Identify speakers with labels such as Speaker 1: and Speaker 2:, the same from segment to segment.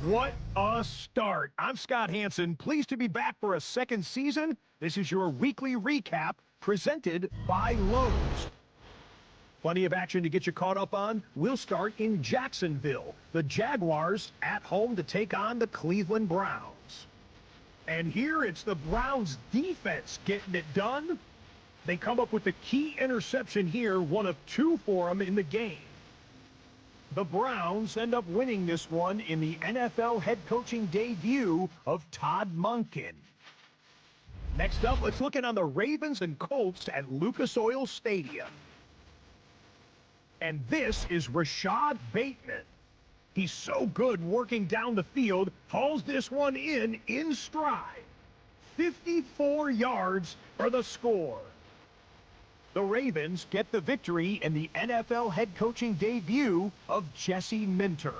Speaker 1: What a start. I'm Scott Hansen, pleased to be back for a second season. This is your weekly recap presented by Lowe's. Plenty of action to get you caught up on. We'll start in Jacksonville. The Jaguars at home to take on the Cleveland Browns. And here it's the Browns defense getting it done. They come up with the key interception here, one of two for them in the game. The Browns end up winning this one in the NFL head coaching debut of Todd Monken. Next up, let's look in on the Ravens and Colts at Lucas Oil Stadium. And this is Rashad Bateman. He's so good working down the field, hauls this one in stride. 54 yards for the score. The Ravens get the victory in the NFL head coaching debut of Jesse Minter.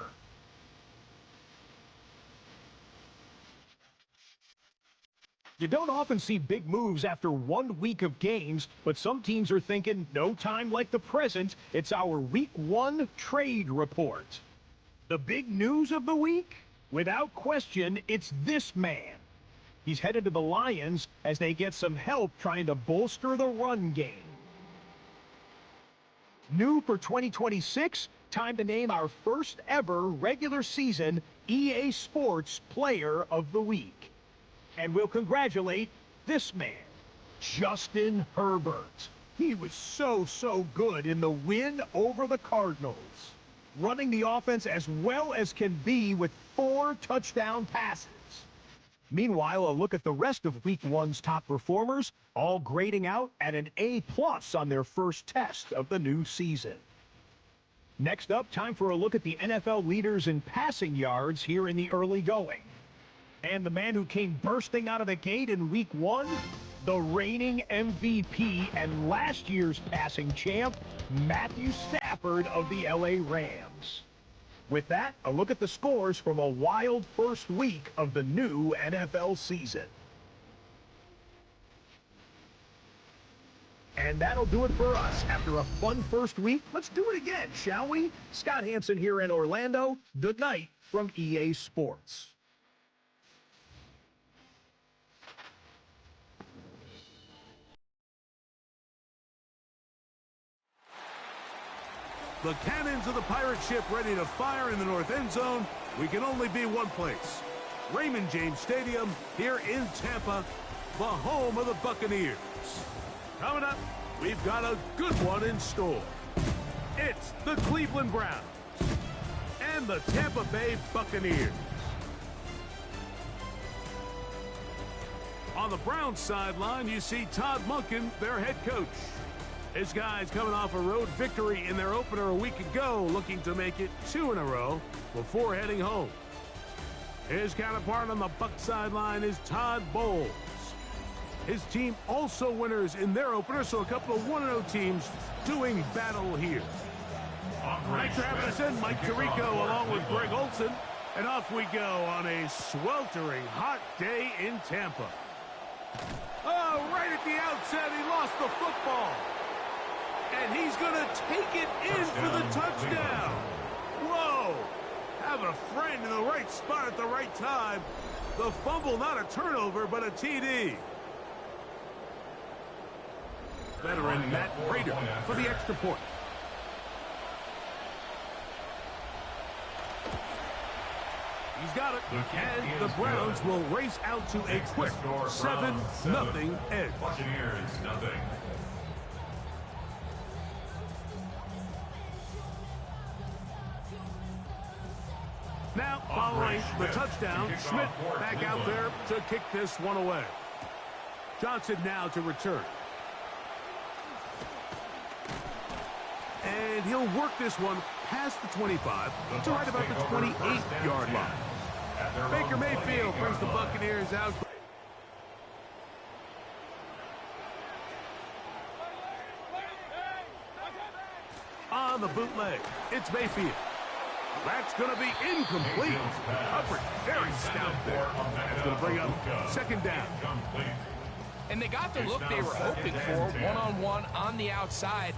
Speaker 1: You don't often see big moves after 1 week of games, but some teams are thinking no time like the present. It's our Week 1 trade report. The big news of the week? Without question, it's this man. He's headed to the Lions as they get some help trying to bolster the run game. New for 2026, time to name our first ever regular season EA Sports Player of the Week. And we'll congratulate this man, Justin Herbert. He was so good in the win over the Cardinals, running the offense as well as can be with 4 touchdown passes. Meanwhile, a look at the rest of Week 1's top performers, all grading out at an A+ on their first test of the new season. Next up, time for a look at the NFL leaders in passing yards here in the early going. And the man who came bursting out of the gate in Week 1, the reigning MVP and last year's passing champ, Matthew Stafford of the LA Rams. With that, a look at the scores from a wild first week of the new NFL season. And that'll do it for us. After a fun first week, let's do it again, shall we? Scott Hansen here in Orlando. Good night from EA Sports.
Speaker 2: The cannons of the pirate ship ready to fire in the north end zone. We can only be one place. Raymond James Stadium here in Tampa, the home of the Buccaneers. Coming up, we've got a good one in store. It's the Cleveland Browns and the Tampa Bay Buccaneers. On the Browns sideline, you see Todd Monken, their head coach. His guys coming off a road victory in their opener a week ago, looking to make it 2 in a row before heading home. His counterpart on the Bucs sideline is Todd Bowles. His team also winners in their opener, so a couple of 1-0 teams doing battle here. Thanks for having us in, Mike Tirico, along with Greg Olson. And off we go on a sweltering hot day in Tampa. Oh, right at the outset, he lost the football. And he's going to take it in for the touchdown. Whoa! Having a friend in the right spot at the right time. The fumble, not a turnover, but a TD. Veteran Matt Prater for the extra point. He's got it. And the Browns will race out to a quick 7-0 edge.
Speaker 3: Buccaneers, nothing.
Speaker 2: Now, following the touchdown, Schmidt back out there to kick this one away. Johnson now to return. And he'll work this one past the 25 to right about the 28-yard line. Baker Mayfield brings the Buccaneers out. On the bootleg, it's Mayfield. That's going to be incomplete. Hubbard, very stout there. That's going to bring up second down.
Speaker 4: And they got the look they were hoping for, one-on-one on the outside.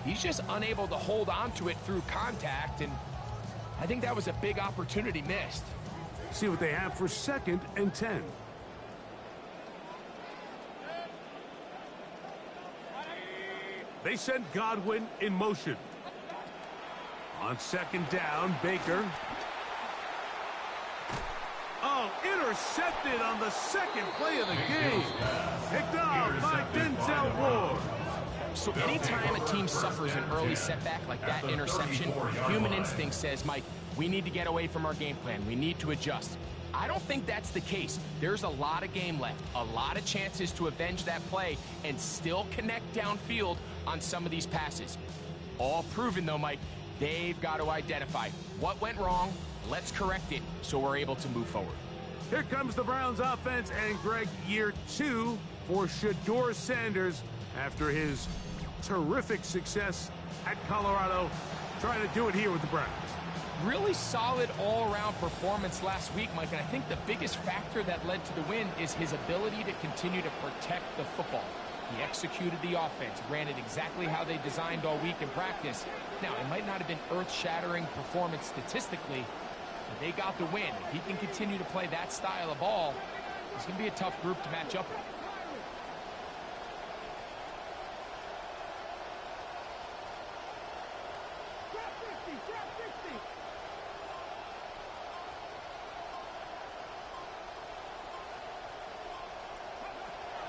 Speaker 4: He's just unable to hold on to it through contact, and I think that was a big opportunity missed.
Speaker 2: See what they have for 2nd and 10. They send Godwin in motion. On 2nd down, Baker. Oh, intercepted on the 2nd play of the game. Picked off by Denzel Ward.
Speaker 4: So anytime a team suffers an early setback like that interception, human instinct says, Mike, we need to get away from our game plan. We need to adjust. I don't think that's the case. There's a lot of game left, a lot of chances to avenge that play and still connect downfield on some of these passes. All proven, though, Mike, they've got to identify what went wrong. Let's correct it so we're able to move forward.
Speaker 2: Here comes the Browns offense, and Greg, year 2 for Shedeur Sanders after his terrific success at Colorado, trying to do it here with the Browns.
Speaker 4: Really solid all-around performance last week, Mike, and I think the biggest factor that led to the win is his ability to continue to protect the football. He executed the offense, ran it exactly how they designed all week in practice. Now, it might not have been earth-shattering performance statistically, but they got the win. If he can continue to play that style of ball, it's going to be a tough group to match up with.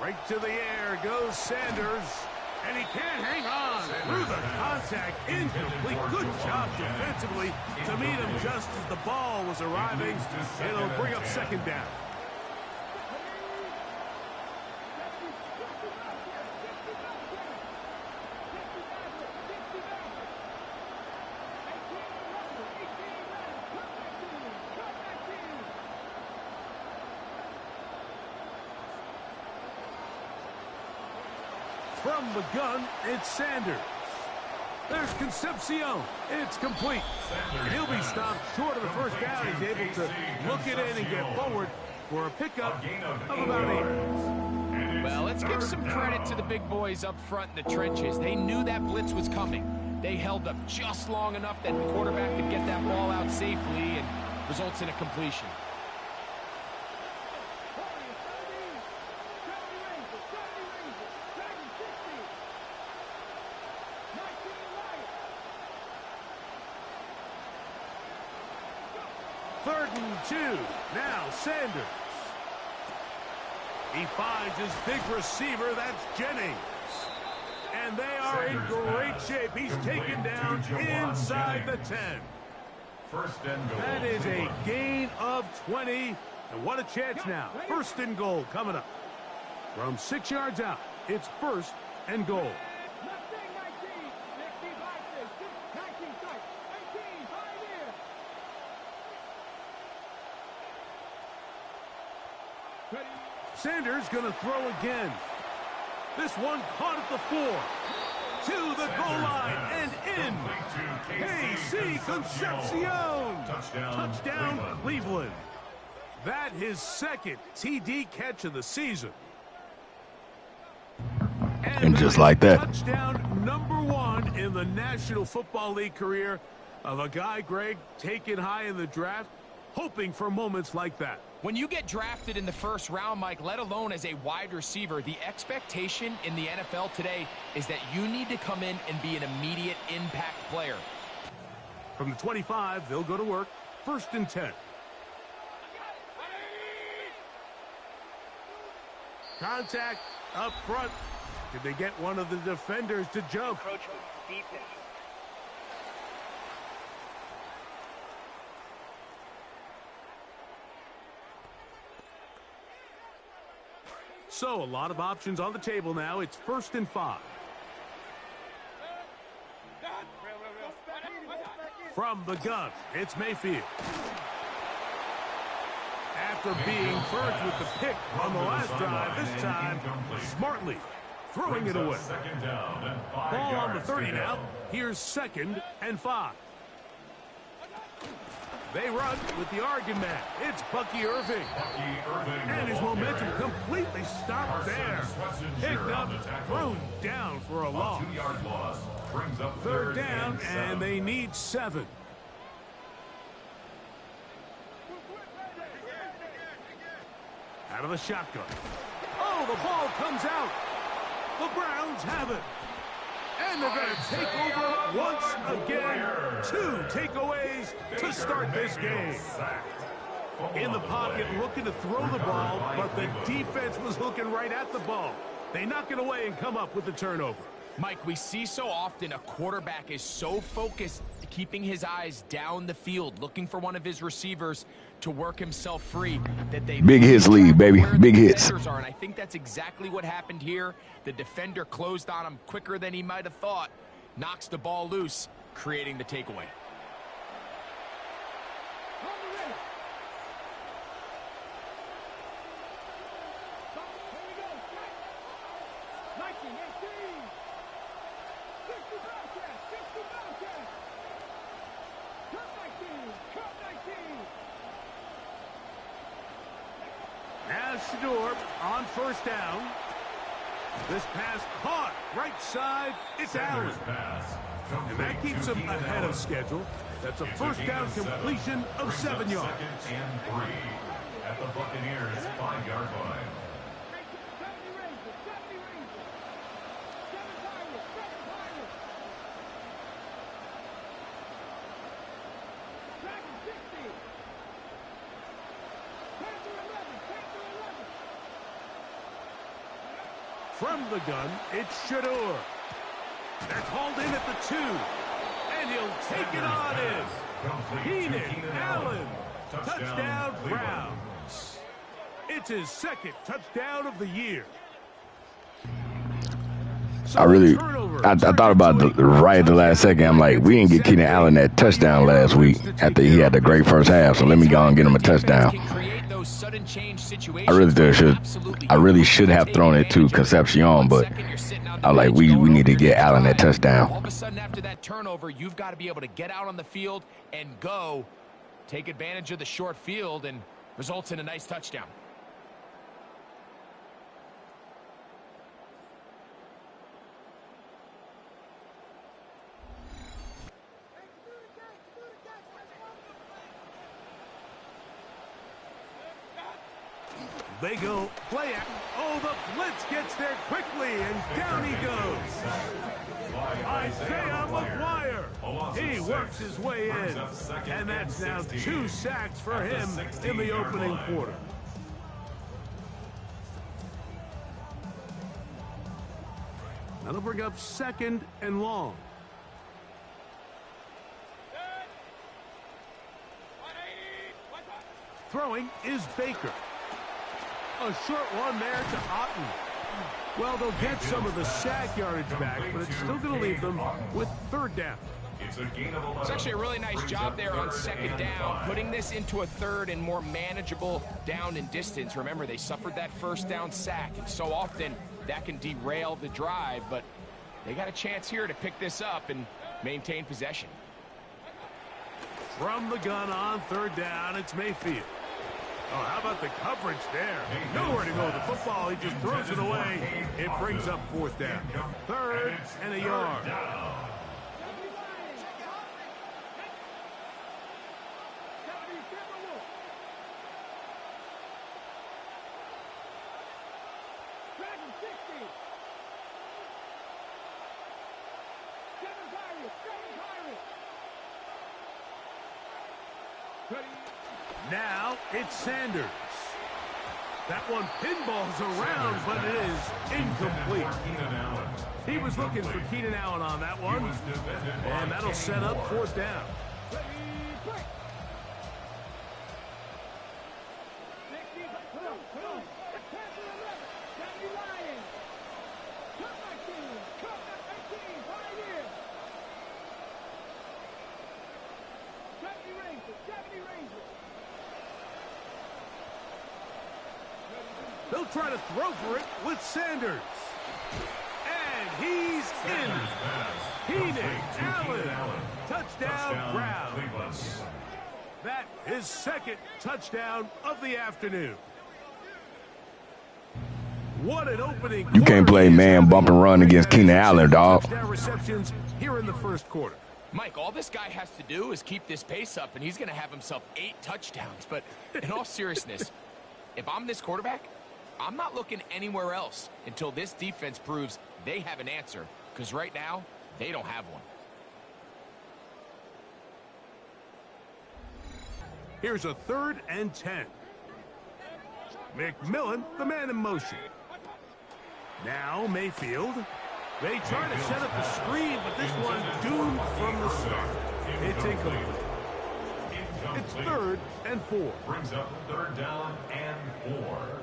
Speaker 2: Right to the air goes Sanders, and he can't hang on through the contact. Incomplete. Good job defensively to meet him just as the ball was arriving. It'll bring up 2nd down. From the gun, it's Sanders. There's Concepcion. It's complete. He'll be stopped short of the 1st down. He's able to look it in and get forward for a pickup of about 8.
Speaker 4: Well, let's give some credit to the big boys up front in the trenches. They knew that blitz was coming. They held up just long enough that the quarterback could get that ball out safely and results in a completion.
Speaker 2: Third and 2. Now Sanders. He finds his big receiver. That's Jennings. And they are in great shape. He's taken down inside the 10. That is a gain of 20. And what a chance now. 1st and goal coming up. From 6 yards out, it's 1st and goal. Sanders going to throw again. This one caught at the 4. To the goal line and in. KC Concepcion. Touchdown Cleveland. That his 2nd TD catch of the season. And just like that. Touchdown #1 in the National Football League career of a guy, Greg, taken high in the draft, hoping for moments like that.
Speaker 4: When you get drafted in the 1st round, Mike, let alone as a wide receiver, the expectation in the NFL today is that you need to come in and be an immediate impact player.
Speaker 2: From the 25, they'll go to work. 1st and 10. Contact up front. Did they get one of the defenders to jump? So a lot of options on the table now. It's 1st and 5. From the gun, it's Mayfield. After being burnt with the pick on the last drive, this time smartly throwing it away. Ball on the 30 now. Here's 2nd and 5. They run with the Oregon man. It's Bucky Irving. And his momentum completely stopped there. Picked up, thrown down for a loss. 3rd down, and they need 7. Out of the shotgun. Oh, the ball comes out. The Browns have it. And they're going to take over once again. 2 takeaways to start this game. In the pocket, looking to throw the ball, but the defense was looking right at the ball. They knock it away and come up with the turnover.
Speaker 4: Mike, we see so often a quarterback is so focused, keeping his eyes down the field, looking for one of his receivers to work himself free, that they
Speaker 3: big hits lead, baby. Big hits.
Speaker 4: And I think that's exactly what happened here. The defender closed on him quicker than he might have thought, knocks the ball loose, creating the takeaway.
Speaker 2: On first down. This pass caught right side. It's Allen. And that keeps him ahead of schedule. That's a first down completion of 7 yards.
Speaker 5: Second and 3 at the Buccaneers 5-yard line.
Speaker 2: From the gun, it's Shador. That's hauled in at the 2. And he'll take it on in. Keenan Allen. Touchdown, Browns. It's his second touchdown of the year. So
Speaker 3: I thought about right at the last second. I'm like, we didn't get Keenan Allen that touchdown last week after he had the great first half. So let me go and get him a touchdown. I really should have thrown it to Concepcion, but I like we need to get Allen that touchdown.
Speaker 4: All of a sudden after that turnover, you've got to be able to get out on the field and go, take advantage of the short field, and results in a nice touchdown.
Speaker 2: They go play it. Oh, the blitz gets there quickly, and down he goes. Isaiah McGuire. He works his way in, and that's now 2 sacks for him in the opening quarter. That'll bring up 2nd and long. Throwing is Baker. A short one there to Otten. Well, they'll get some of the sack yardage back, but it's still going to leave them with 3rd down.
Speaker 4: It's actually a really nice job there on 2nd down, putting this into a 3rd and more manageable down and distance. Remember, they suffered that 1st down sack, and so often that can derail the drive, but they got a chance here to pick this up and maintain possession.
Speaker 2: From the gun on 3rd down, it's Mayfield. Oh, how about the coverage there? Nowhere to go with the football. He just throws it away. It brings up 4th down. 3rd and a yard. Now it's Sanders. That one pinballs around, but it is incomplete. He was looking for Keenan Allen on that one, and that'll set up 4th down. They'll try to throw for it with Sanders. And he's in. Keenan Allen. Touchdown, Browns. That is 2nd touchdown of the afternoon. What an opening.
Speaker 3: You can't play man bump and run against Keenan Allen, dog.
Speaker 2: Touchdown receptions here in the 1st quarter.
Speaker 4: Mike, all this guy has to do is keep this pace up, and he's going to have himself 8 touchdowns. But in all seriousness, If I'm this quarterback, I'm not looking anywhere else until this defense proves they have an answer, because right now, they don't have one.
Speaker 2: Here's a 3rd and 10. McMillan, the man in motion. Now Mayfield. They try to set up the screen, but this one doomed from the start. It's incomplete. It's 3rd and 4.
Speaker 5: Brings up 3rd down and 4.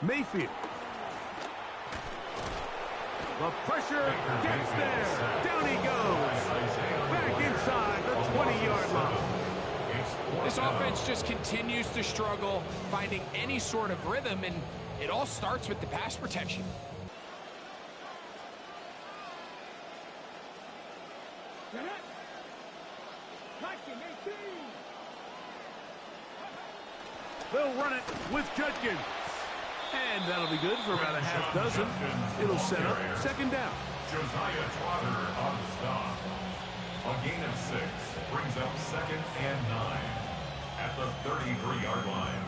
Speaker 2: Mayfield. The pressure gets there. Down he goes. Back inside the 20-yard line.
Speaker 4: This offense just continues to struggle finding any sort of rhythm, and it all starts with the pass protection.
Speaker 2: They'll run it with Judkins. And that'll be good for about a half dozen. It'll set up 2nd down.
Speaker 5: Josiah Trotter on the stop. A gain of 6 brings up 2nd and 9 at the 33-yard line.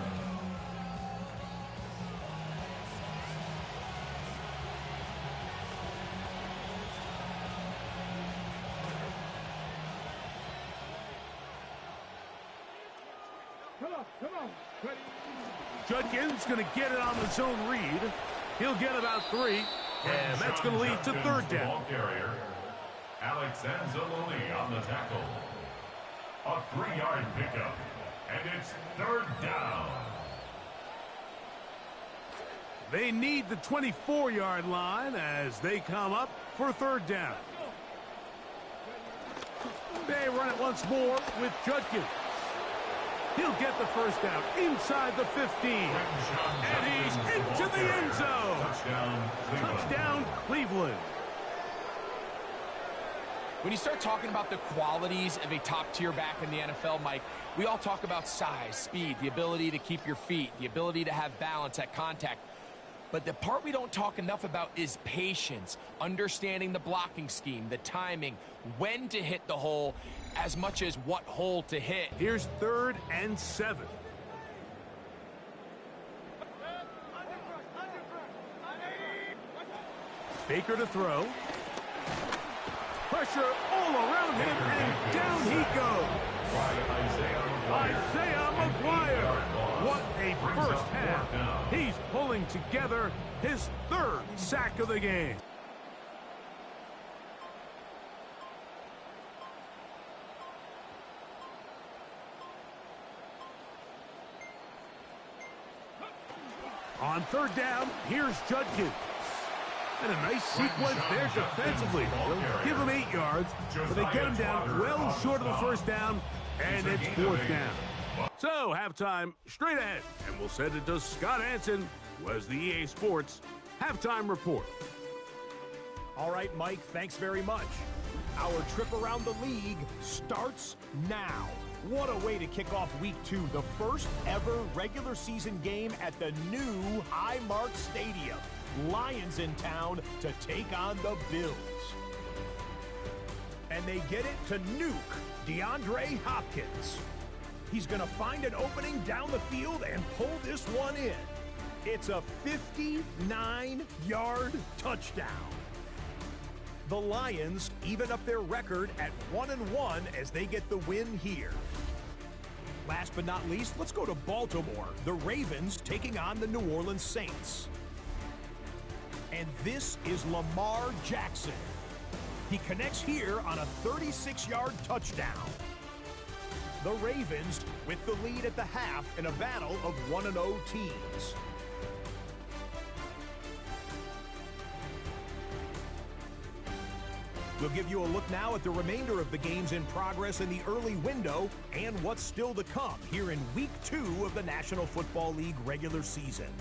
Speaker 2: Judkins going to get it on the zone read. He'll get about 3. And that's going to lead to 3rd down.
Speaker 5: Alex Anzalone on the tackle. A 3-yard pickup. And it's 3rd down.
Speaker 2: They need the 24-yard line as they come up for 3rd down. They run it once more with Judkins. He'll get the 1st down inside the 15. And he's into the end zone. Touchdown, Cleveland.
Speaker 4: When you start talking about the qualities of a top-tier back in the NFL, Mike, we all talk about size, speed, the ability to keep your feet, the ability to have balance at contact. But the part we don't talk enough about is patience, understanding the blocking scheme, the timing, when to hit the hole, as much as what hole to hit.
Speaker 2: Here's 3rd and 7. Baker to throw. Pressure all around him, and down he goes. Isaiah McGuire. What a first half. He's pulling together his 3rd sack of the game. On 3rd down, here's Judkins. And a nice sequence there defensively. They'll give him 8 yards, but they get him down well short of the 1st down, and it's 4th down. So, halftime straight ahead, and we'll send it to Scott Hansen, who has the EA Sports halftime report.
Speaker 1: All right, Mike, thanks very much. Our trip around the league starts now. What a way to kick off Week 2, the first ever regular season game at the new Highmark Stadium. Lions in town to take on the Bills. And they get it to nuke DeAndre Hopkins. He's going to find an opening down the field and pull this one in. It's a 59-yard touchdown. The Lions even up their record at 1-1 as they get the win here. Last but not least, let's go to Baltimore. The Ravens taking on the New Orleans Saints. And this is Lamar Jackson. He connects here on a 36-yard touchdown. The Ravens with the lead at the half in a battle of 1-0 teams. We'll give you a look now at the remainder of the games in progress in the early window and what's still to come here in Week 2 of the National Football League regular season.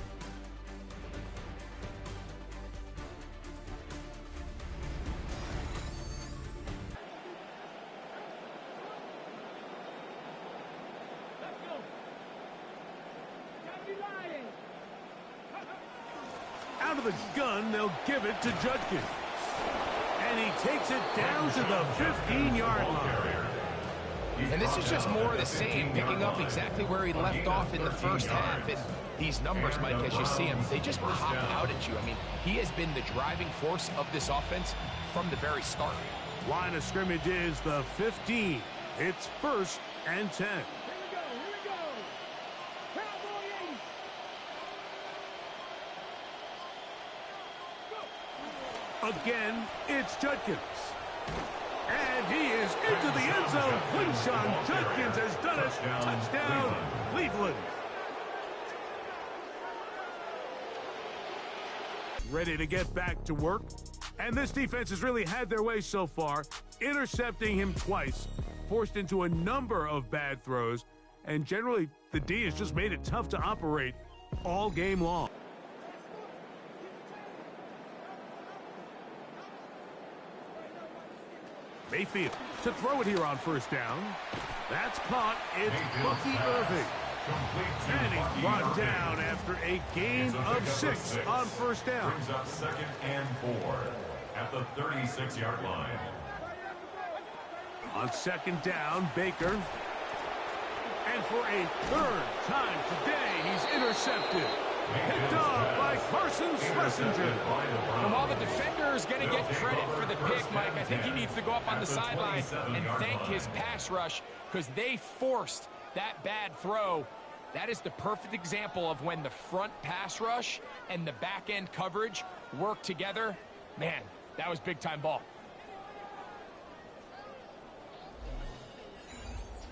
Speaker 2: Out of the gun, they'll give it to Judkins. And he takes it down to the 15-yard line.
Speaker 4: And this is just more of the same, picking up exactly where he left off in the first half. And these numbers, Mike, as you see them, they just pop out at you. I mean, he has been the driving force of this offense from the very start.
Speaker 2: Line of scrimmage is the 15. It's 1st and 10. Again, it's Judkins. And he is into the end zone. Quinshon Judkins has done it. Touchdown, Cleveland. Ready to get back to work. And this defense has really had their way so far, intercepting him twice, forced into a number of bad throws, and generally the D has just made it tough to operate all game long. Mayfield to throw it here on 1st down. That's caught. It's Bucky Irving. And he's brought down after a gain of 6 on 1st down.
Speaker 5: Brings up 2nd and 4 at the 36-yard line.
Speaker 2: On 2nd down, Baker. And for a 3rd time today, he's intercepted. Picked off by Carson Schlesinger.
Speaker 4: And while the defender is going to get credit for the pick, Mike, I think he needs to go up on the sideline and thank his pass rush because they forced that bad throw. That is the perfect example of when the front pass rush and the back end coverage work together. Man, that was big-time ball.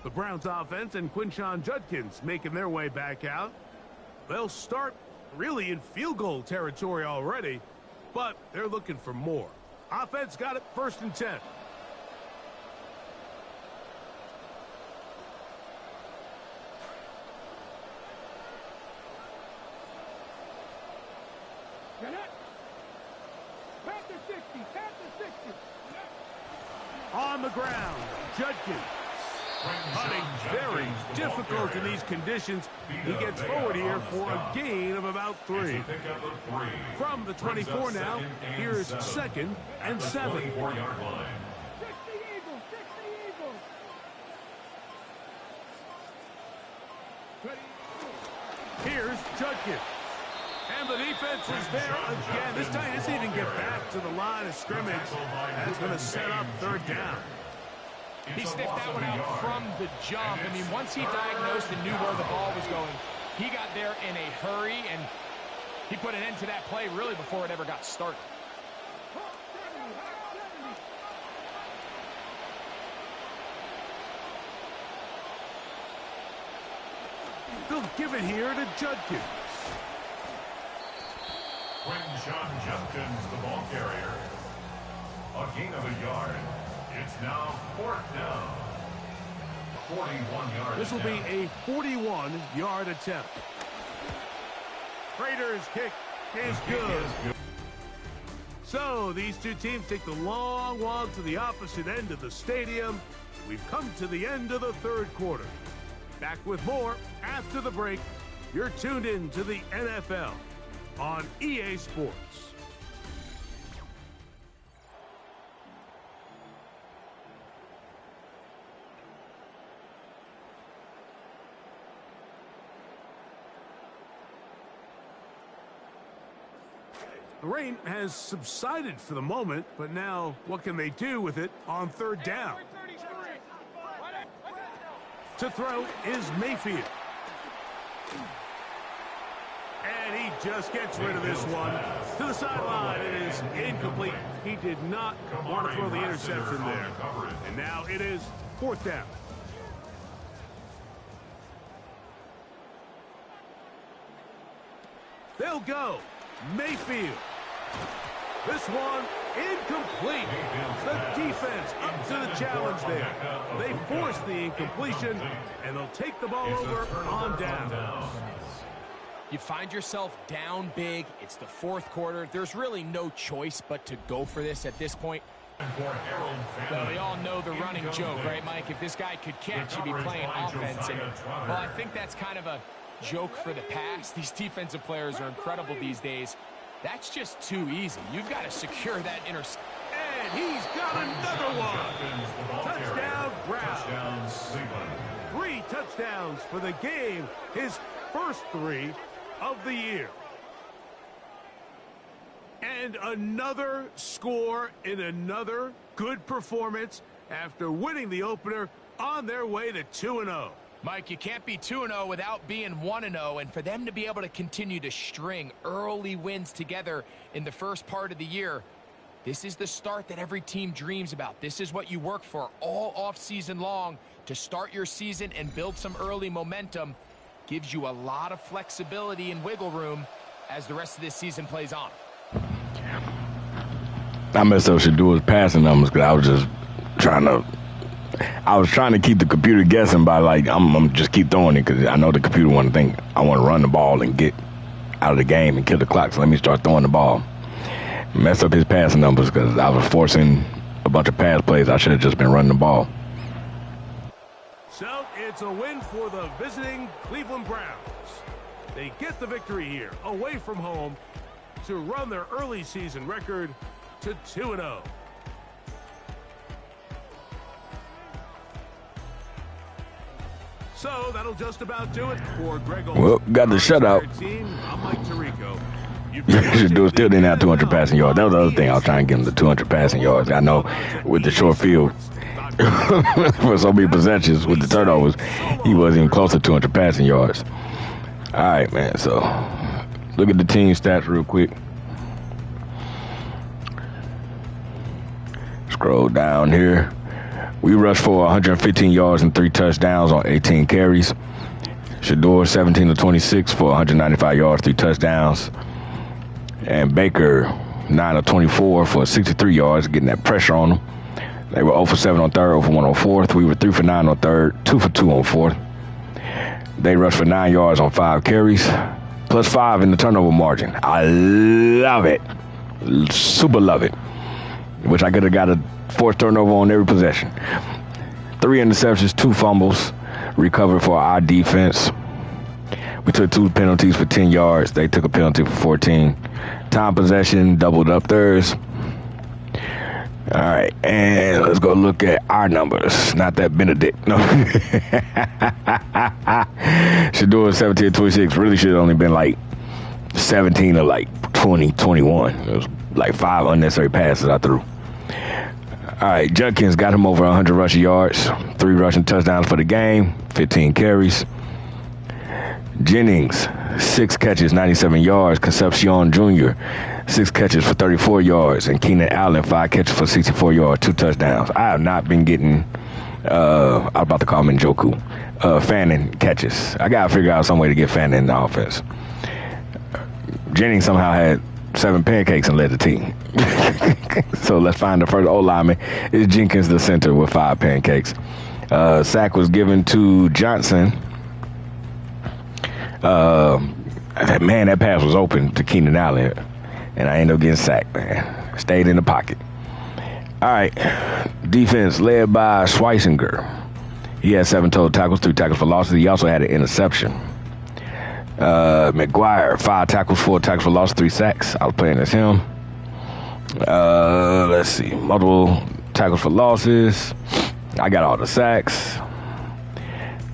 Speaker 2: The Browns offense and Quinshon Judkins making their way back out. They'll start really in field goal territory already, but they're looking for more. Offense got it 1st and 10. On the ground, Judkins. Hunting very difficult in these conditions. He gets forward here for a gain of about 3. From the 24 now, here's 2nd and 7. Here's Judkins. And the defense is there again. This time he doesn't even get back to the line of scrimmage. That's going to set up 3rd down.
Speaker 4: He sniffed that one out from the jump. I mean, once he diagnosed and knew where the ball was going, he got there in a hurry, and he put an end to that play really before it ever got started.
Speaker 2: They'll give it here to Judkins.
Speaker 5: Quinshon Judkins, the ball carrier. A gain of a yard. It's now 4th down. 41-yard.
Speaker 2: This will be a 41-yard attempt. Raiders' kick is good. So these two teams take the long walk to the opposite end of the stadium. We've come to the end of the 3rd quarter. Back with more after the break. You're tuned in to the NFL on EA Sports. The rain has subsided for the moment, but now what can they do with it on 3rd down? To throw is Mayfield. And he just gets rid of this one. To the sideline, it is incomplete. He did not want to throw the interception there. And now it is 4th down. They'll go. Mayfield. This one incomplete. The defense up to the challenge there. They force the incompletion, and they'll take the ball over on down.
Speaker 4: You find yourself down big. It's the 4th quarter. There's really no choice but to go for this at this point. Well, we all know the running joke, right, Mike? If this guy could catch, he'd be playing offense. And, well, I think that's kind of a joke for the past. These defensive players are incredible these days. That's just too easy. You've got to secure that interception.
Speaker 2: And he's got another one. Touchdown, Brown.
Speaker 5: Touchdown, Cleveland.
Speaker 2: 3 touchdowns for the game, his first 3 of the year. And another score in another good performance after winning the opener on their way to 2-0.
Speaker 4: Mike, you can't be 2-0 without being 1-0, and for them to be able to continue to string early wins together in the first part of the year, this is the start that every team dreams about. This is what you work for all offseason long to start your season and build some early momentum. Gives you a lot of flexibility and wiggle room as the rest of this season plays on.
Speaker 3: I messed up Shadour's passing numbers because I was trying to keep the computer guessing by, like, I'm just keep throwing it because I know the computer want to think I want to run the ball and get out of the game and kill the clock. So let me start throwing the ball. Messed up his passing numbers because I was forcing a bunch of pass plays. I should have just been running the ball.
Speaker 2: So it's a win for the visiting Cleveland Browns. They get the victory here away from home to run their early season record to 2-0. So that'll just about do it for Greg Olsen.
Speaker 3: Well, got the shutout.
Speaker 2: I'm Mike Tirico.
Speaker 3: Shadour still didn't have 200 passing yards. That was the other thing. I was trying to get him the 200 passing yards. I know with the short field for so many possessions with the turnovers, he wasn't even close to 200 passing yards. All right, man. So look at the team stats real quick. Scroll down here. We rushed for 115 yards and 3 touchdowns on 18 carries. Shadour 17 of 26 for 195 yards, 3 touchdowns. And Baker 9 of 24 for 63 yards, getting that pressure on them. They were 0 for 7 on third, 0 for 1 on fourth. We were 3 for 9 on third, 2 for 2 on fourth. They rushed for 9 yards on 5 carries, plus 5 in the turnover margin. I love it. Super love it. Which I could have got a forced turnover on every possession. 3 interceptions, 2 fumbles, recovered for our defense. We took 2 penalties for 10 yards. They took a penalty for 14. Time possession, doubled up theirs. All right, and let's go look at our numbers. Not that Benedict. No. Shadour 17 26. Really should have only been like 17 or like 20, 21. It was like 5 unnecessary passes I threw. All right, Judkins got him over 100 rushing yards, 3 rushing touchdowns for the game, 15 carries. Jennings, 6 catches, 97 yards. Concepcion Jr., 6 catches for 34 yards. And Keenan Allen, 5 catches for 64 yards, 2 touchdowns. I have not been getting, I'm about to call him Njoku, Fannin catches. I got to figure out some way to get Fannin in the offense. Jennings somehow had 7 pancakes and led the team. So let's find the first O-lineman. It's Jenkins, the center, with 5 pancakes. Sack was given to Johnson. Man, that pass was open to Keenan Allen, and I ended up getting sacked, man. Stayed in the pocket. All right, defense led by Schweisinger. He had 7 total tackles, 3 tackles for losses. He also had an interception. McGuire, 5 tackles, 4 tackles for loss, 3 sacks. I was playing as him. Let's see, multiple tackles for losses. I got all the sacks.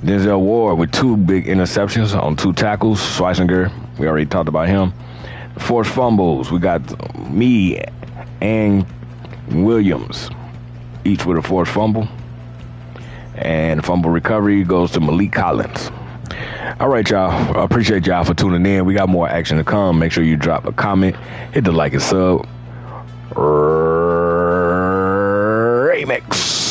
Speaker 3: Denzel Ward with 2 big interceptions on 2 tackles. Schweisinger, we already talked about him. Forced fumbles, we got me and Williams, each with a forced fumble. And fumble recovery goes to Malik Collins. All right, y'all. I appreciate y'all for tuning in. We got more action to come. Make sure you drop a comment, hit the like and sub. Remix.